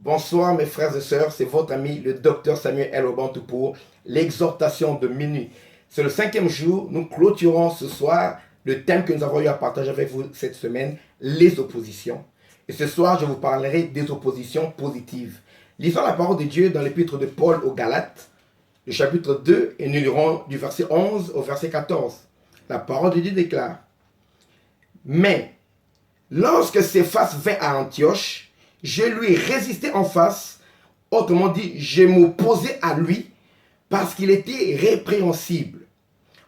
Bonsoir mes frères et sœurs, c'est votre ami le docteur Samuel L. Obantou pour l'exhortation de minuit. C'est le 5e jour, nous clôturons ce soir le thème que nous avons eu à partager avec vous cette semaine, les oppositions. Et ce soir, je vous parlerai des oppositions positives. Lisons la parole de Dieu dans l'épître de Paul aux Galates, le chapitre 2, et nous lirons du verset 11 au verset 14. La parole de Dieu déclare: Mais lorsque Céphas vint à Antioche, je lui résistai en face, autrement dit, je m'opposais à lui parce qu'il était répréhensible.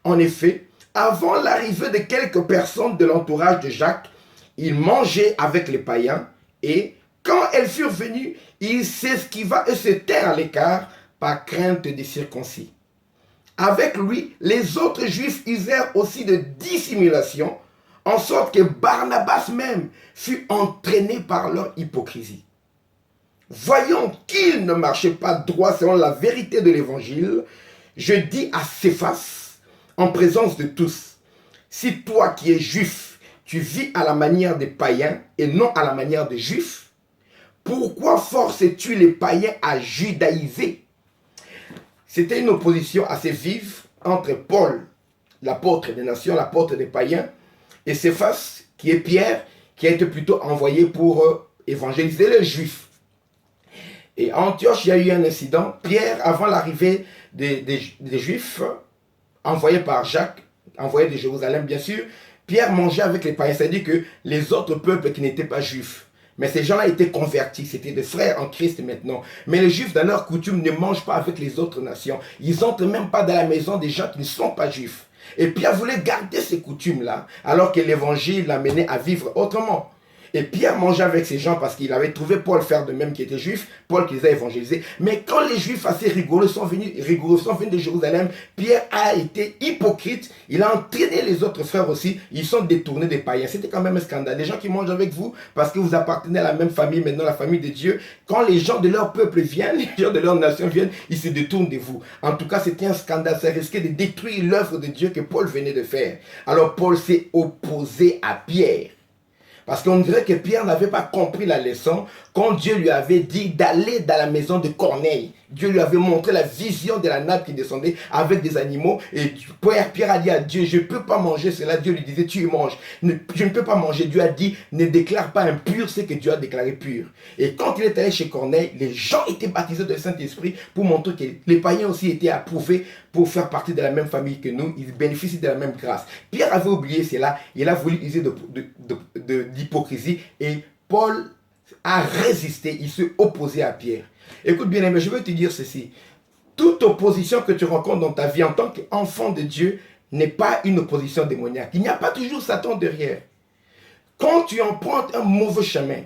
En effet, avant l'arrivée de quelques personnes de l'entourage de Jacques, il mangeait avec les païens et, quand elles furent venues, il s'esquiva et se tint à l'écart par crainte des circoncis. Avec lui, les autres juifs usèrent aussi de dissimulation, en sorte que Barnabas même fut entraîné par leur hypocrisie. Voyant qu'il ne marchait pas droit selon la vérité de l'évangile, je dis à Céphas, en présence de tous: si toi qui es juif, tu vis à la manière des païens et non à la manière des juifs, pourquoi forces-tu les païens à judaïser? C'était une opposition assez vive entre Paul, l'apôtre des nations, l'apôtre des païens, et Céphas, qui est Pierre, qui a été plutôt envoyé pour évangéliser les Juifs. Et à Antioche, il y a eu un incident. Pierre, avant l'arrivée des Juifs, envoyé par Jacques, envoyé de Jérusalem bien sûr, Pierre mangeait avec les païens, c'est-à-dire que les autres peuples qui n'étaient pas juifs. Mais ces gens-là étaient convertis, c'était des frères en Christ maintenant. Mais les Juifs, dans leur coutume, ne mangent pas avec les autres nations. Ils n'entrent même pas dans la maison des gens qui ne sont pas juifs. Et Pierre voulait garder ces coutumes-là, alors que l'évangile l'amenait à vivre autrement. Et Pierre mangeait avec ces gens parce qu'il avait trouvé Paul faire de même qui était juif, Paul qui les a évangélisés. Mais quand les juifs assez rigoureux sont venus de Jérusalem, Pierre a été hypocrite, il a entraîné les autres frères aussi, ils sont détournés des païens. C'était quand même un scandale. Les gens qui mangent avec vous parce que vous appartenez à la même famille, maintenant la famille de Dieu, quand les gens de leur peuple viennent, les gens de leur nation viennent, ils se détournent de vous. En tout cas, c'était un scandale, ça risquait de détruire l'œuvre de Dieu que Paul venait de faire. Alors Paul s'est opposé à Pierre. Parce qu'on dirait que Pierre n'avait pas compris la leçon quand Dieu lui avait dit d'aller dans la maison de Corneille. Dieu lui avait montré la vision de la nappe qui descendait avec des animaux. Et Pierre a dit à Dieu: je ne peux pas manger cela. Dieu lui disait: tu y manges. Je ne peux pas manger. Dieu a dit: ne déclare pas impur ce que Dieu a déclaré pur. Et quand il est allé chez Corneille, les gens étaient baptisés de Saint-Esprit pour montrer que les païens aussi étaient approuvés pour faire partie de la même famille que nous. Ils bénéficient de la même grâce. Pierre avait oublié cela. Il a voulu user d'hypocrisie. Et Paul a résisté. Il s'est opposé à Pierre. Écoute bien, mais je veux te dire ceci. Toute opposition que tu rencontres dans ta vie en tant qu'enfant de Dieu n'est pas une opposition démoniaque. Il n'y a pas toujours Satan derrière. Quand tu empruntes un mauvais chemin,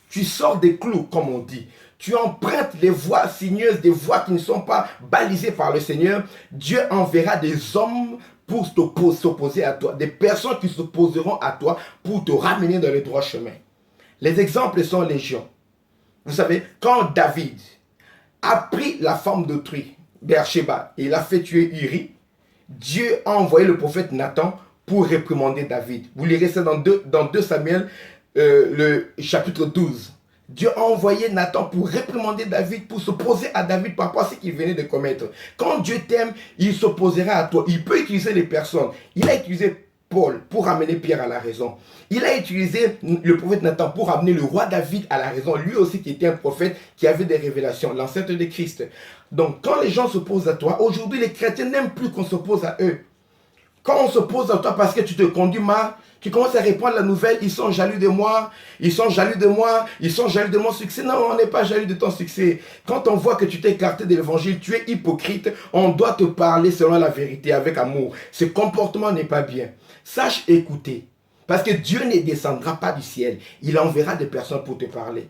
tu sors des clous, comme on dit. Tu empruntes les voies sinueuses, des voies qui ne sont pas balisées par le Seigneur. Dieu enverra des hommes pour s'opposer à toi. Des personnes qui s'opposeront à toi pour te ramener dans le droit chemin. Les exemples sont légion. Vous savez, quand David a pris la femme d'autrui, Beersheba, et il a fait tuer Uri, Dieu a envoyé le prophète Nathan pour réprimander David. Vous lirez ça dans 2 Samuel, le chapitre 12. Dieu a envoyé Nathan pour réprimander David, pour s'opposer à David par rapport à ce qu'il venait de commettre. Quand Dieu t'aime, il s'opposera à toi. Il peut utiliser les personnes. Il a utilisé Paul pour amener Pierre à la raison. Il a utilisé le prophète Nathan pour amener le roi David à la raison. Lui aussi qui était un prophète qui avait des révélations, l'ancêtre de Christ. Donc quand les gens s'opposent à toi, aujourd'hui les chrétiens n'aiment plus qu'on s'oppose à eux. Quand on s'oppose à toi parce que tu te conduis mal, tu commences à répandre la nouvelle: ils sont jaloux de moi, ils sont jaloux de moi, ils sont jaloux de mon succès. Non, on n'est pas jaloux de ton succès. Quand on voit que tu t'es écarté de l'évangile, tu es hypocrite, on doit te parler selon la vérité, avec amour. Ce comportement n'est pas bien. Sache écouter. Parce que Dieu ne descendra pas du ciel. Il enverra des personnes pour te parler.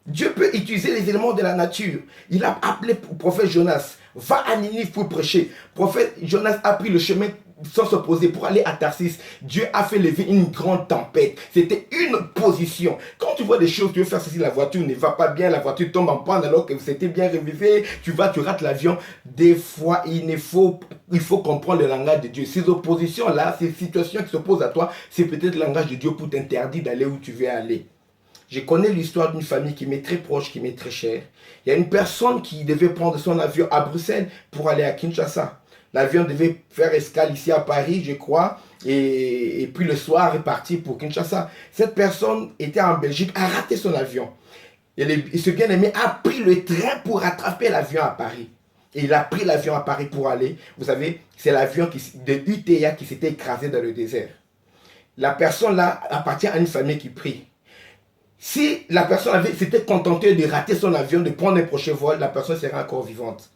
Dieu peut utiliser les éléments de la nature. Il a appelé le prophète Jonas: va à Ninive pour prêcher. Le prophète Jonas a pris le chemin sans s'opposer pour aller à Tarsis. Dieu a fait lever une grande tempête. C'était une position. Quand tu vois des choses, tu veux faire ceci, la voiture ne va pas bien, la voiture tombe en panne alors que c'était bien révisé, tu rates l'avion. Des fois, il faut comprendre le langage de Dieu. Ces oppositions-là, ces situations qui s'opposent à toi, c'est peut-être le langage de Dieu pour t'interdire d'aller où tu veux aller. Je connais l'histoire d'une famille qui m'est très proche, qui m'est très chère. Il y a une personne qui devait prendre son avion à Bruxelles pour aller à Kinshasa. L'avion devait faire escale ici à Paris, je crois, et puis le soir est parti pour Kinshasa. Cette personne était en Belgique, a raté son avion. Et ce bien-aimé a pris le train pour rattraper l'avion à Paris. Et il a pris l'avion à Paris pour aller. Vous savez, c'est l'avion de UTA qui s'était écrasé dans le désert. La personne là appartient à une famille qui prie. Si la personne s'était contentée de rater son avion, de prendre un prochain vol, la personne serait encore vivante.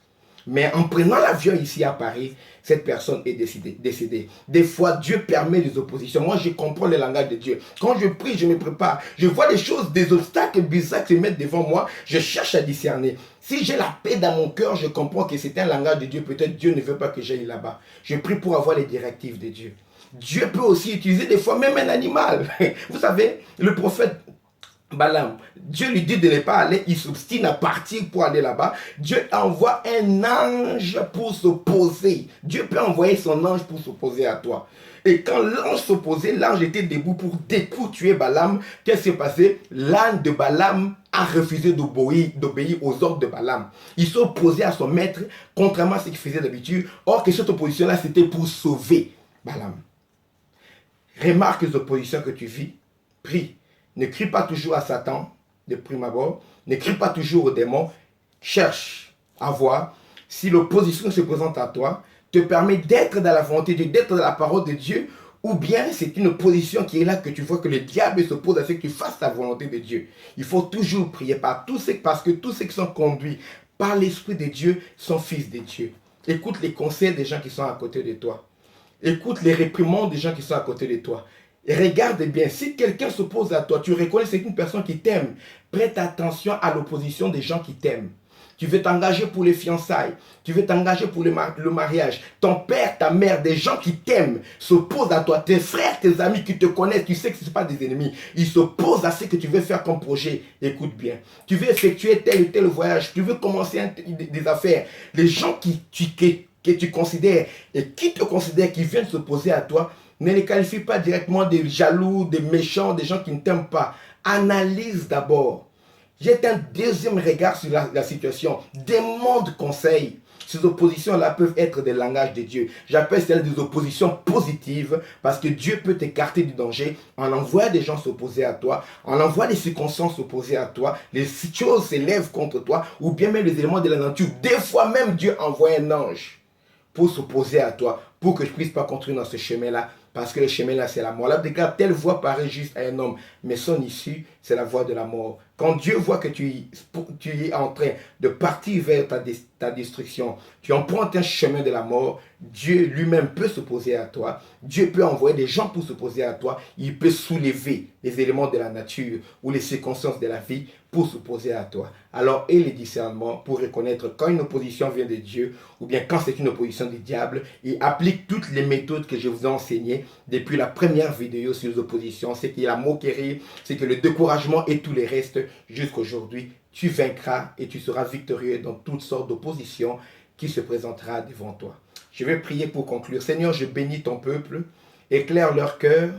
Mais en prenant l'avion ici à Paris, cette personne est décédée. Des fois, Dieu permet des oppositions. Moi, je comprends le langage de Dieu. Quand je prie, je me prépare. Je vois des choses, des obstacles bizarres qui se mettent devant moi. Je cherche à discerner. Si j'ai la paix dans mon cœur, je comprends que c'est un langage de Dieu. Peut-être Dieu ne veut pas que j'aille là-bas. Je prie pour avoir les directives de Dieu. Dieu peut aussi utiliser des fois même un animal. Vous savez, le prophète Balaam, Dieu lui dit de ne pas aller, il s'obstine à partir pour aller là-bas. Dieu envoie un ange pour s'opposer. Dieu peut envoyer son ange pour s'opposer à toi. Et quand l'ange s'opposait, l'ange était debout pour tuer Balaam. Qu'est-ce qui s'est passé? L'âne de Balaam a refusé d'obéir aux ordres de Balaam. Il s'est opposé à son maître, contrairement à ce qu'il faisait d'habitude. Or que cette opposition-là, c'était pour sauver Balaam. Remarque les oppositions que tu vis, prie. Ne crie pas toujours à Satan de prime abord. Ne crie pas toujours aux démons. Cherche à voir si l'opposition se présente à toi, te permet d'être dans la volonté de Dieu, d'être dans la parole de Dieu, ou bien c'est une opposition qui est là que tu vois que le diable s'oppose à ce que tu fasses la volonté de Dieu. Il faut toujours prier parce que tous ceux qui sont conduits par l'Esprit de Dieu sont fils de Dieu. Écoute les conseils des gens qui sont à côté de toi. Écoute les réprimandes des gens qui sont à côté de toi. Et regarde bien, si quelqu'un s'oppose à toi, tu reconnais que c'est une personne qui t'aime. Prête attention à l'opposition des gens qui t'aiment. Tu veux t'engager pour les fiançailles. Tu veux t'engager pour le mariage. Ton père, ta mère, des gens qui t'aiment s'opposent à toi. Tes frères, tes amis qui te connaissent, tu sais que ce ne sont pas des ennemis. Ils s'opposent à ce que tu veux faire comme projet. Écoute bien. Tu veux effectuer tel ou tel voyage. Tu veux commencer des affaires. Les gens que tu considères et qui te considèrent, qui viennent s'opposer à toi, ne les qualifie pas directement des jaloux, des méchants, des gens qui ne t'aiment pas. Analyse d'abord. Jette un deuxième regard sur la situation. Demande conseil. Ces oppositions-là peuvent être des langages de Dieu. J'appelle celles des oppositions positives parce que Dieu peut t'écarter du danger en envoyant des gens s'opposer à toi, en envoyant des circonstances s'opposer à toi, les choses s'élèvent contre toi ou bien même les éléments de la nature. Des fois même Dieu envoie un ange pour s'opposer à toi, pour que je ne puisse pas continuer dans ce chemin-là. Parce que le chemin-là, c'est la mort. La déclare, telle voie paraît juste à un homme, mais son issue, c'est la voie de la mort. Quand Dieu voit que tu es en train de partir vers ta destruction, tu empruntes un chemin de la mort, Dieu lui-même peut s'opposer à toi. Dieu peut envoyer des gens pour s'opposer à toi. Il peut soulever les éléments de la nature ou les circonstances de la vie pour s'opposer à toi. Alors, aie le discernement pour reconnaître quand une opposition vient de Dieu ou bien quand c'est une opposition du diable et applique toutes les méthodes que je vous ai enseignées depuis la première vidéo sur les oppositions. C'est qu'il y a la moquerie, c'est que le découragement et tous les restes jusqu'aujourd'hui. Tu vaincras et tu seras victorieux dans toutes sortes d'oppositions qui se présentera devant toi. Je vais prier pour conclure. Seigneur, je bénis ton peuple, éclaire leur cœur,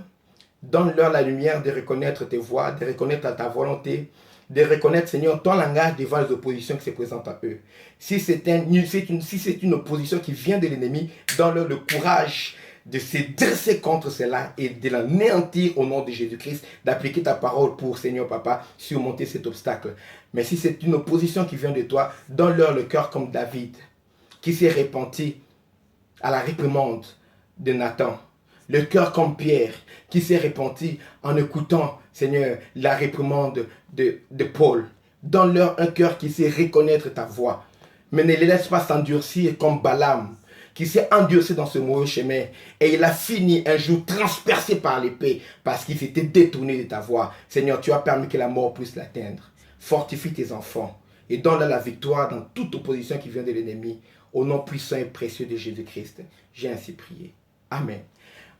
donne-leur la lumière de reconnaître tes voies, de reconnaître ta volonté, de reconnaître, Seigneur, ton langage devant les oppositions qui se présentent à eux. Si c'est une opposition qui vient de l'ennemi, donne-leur le courage de se dresser contre cela et de l'anéantir au nom de Jésus-Christ, d'appliquer ta parole pour, Seigneur Papa, surmonter cet obstacle. Mais si c'est une opposition qui vient de toi, donne-leur le cœur comme David, qui s'est repenti à la réprimande de Nathan. Le cœur comme Pierre, qui s'est repenti en écoutant, Seigneur, la réprimande de Paul. Donne-leur un cœur qui sait reconnaître ta voix. Mais ne les laisse pas s'endurcir comme Balaam, qui s'est endurci dans ce mauvais chemin. Et il a fini un jour transpercé par l'épée, parce qu'il s'était détourné de ta voix. Seigneur, tu as permis que la mort puisse l'atteindre. Fortifie tes enfants et donne-leur la victoire dans toute opposition qui vient de l'ennemi. Au nom puissant et précieux de Jésus-Christ, j'ai ainsi prié. Amen.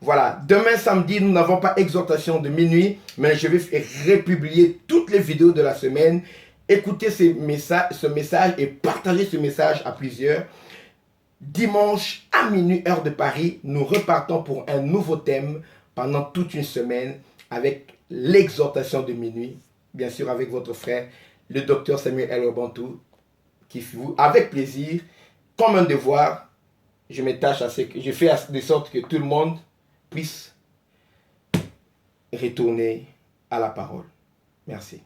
Voilà, demain samedi, nous n'avons pas exhortation de minuit, mais je vais republier toutes les vidéos de la semaine. Écoutez ce message et partagez ce message à plusieurs. Dimanche à minuit, heure de Paris, nous repartons pour un nouveau thème pendant toute une semaine avec l'exhortation de minuit. bien sûr avec votre frère, le docteur Samuel El Bantou, qui vous, avec plaisir, comme un devoir, je m'attache à ce que je fais de sorte que tout le monde puisse retourner à la parole. Merci.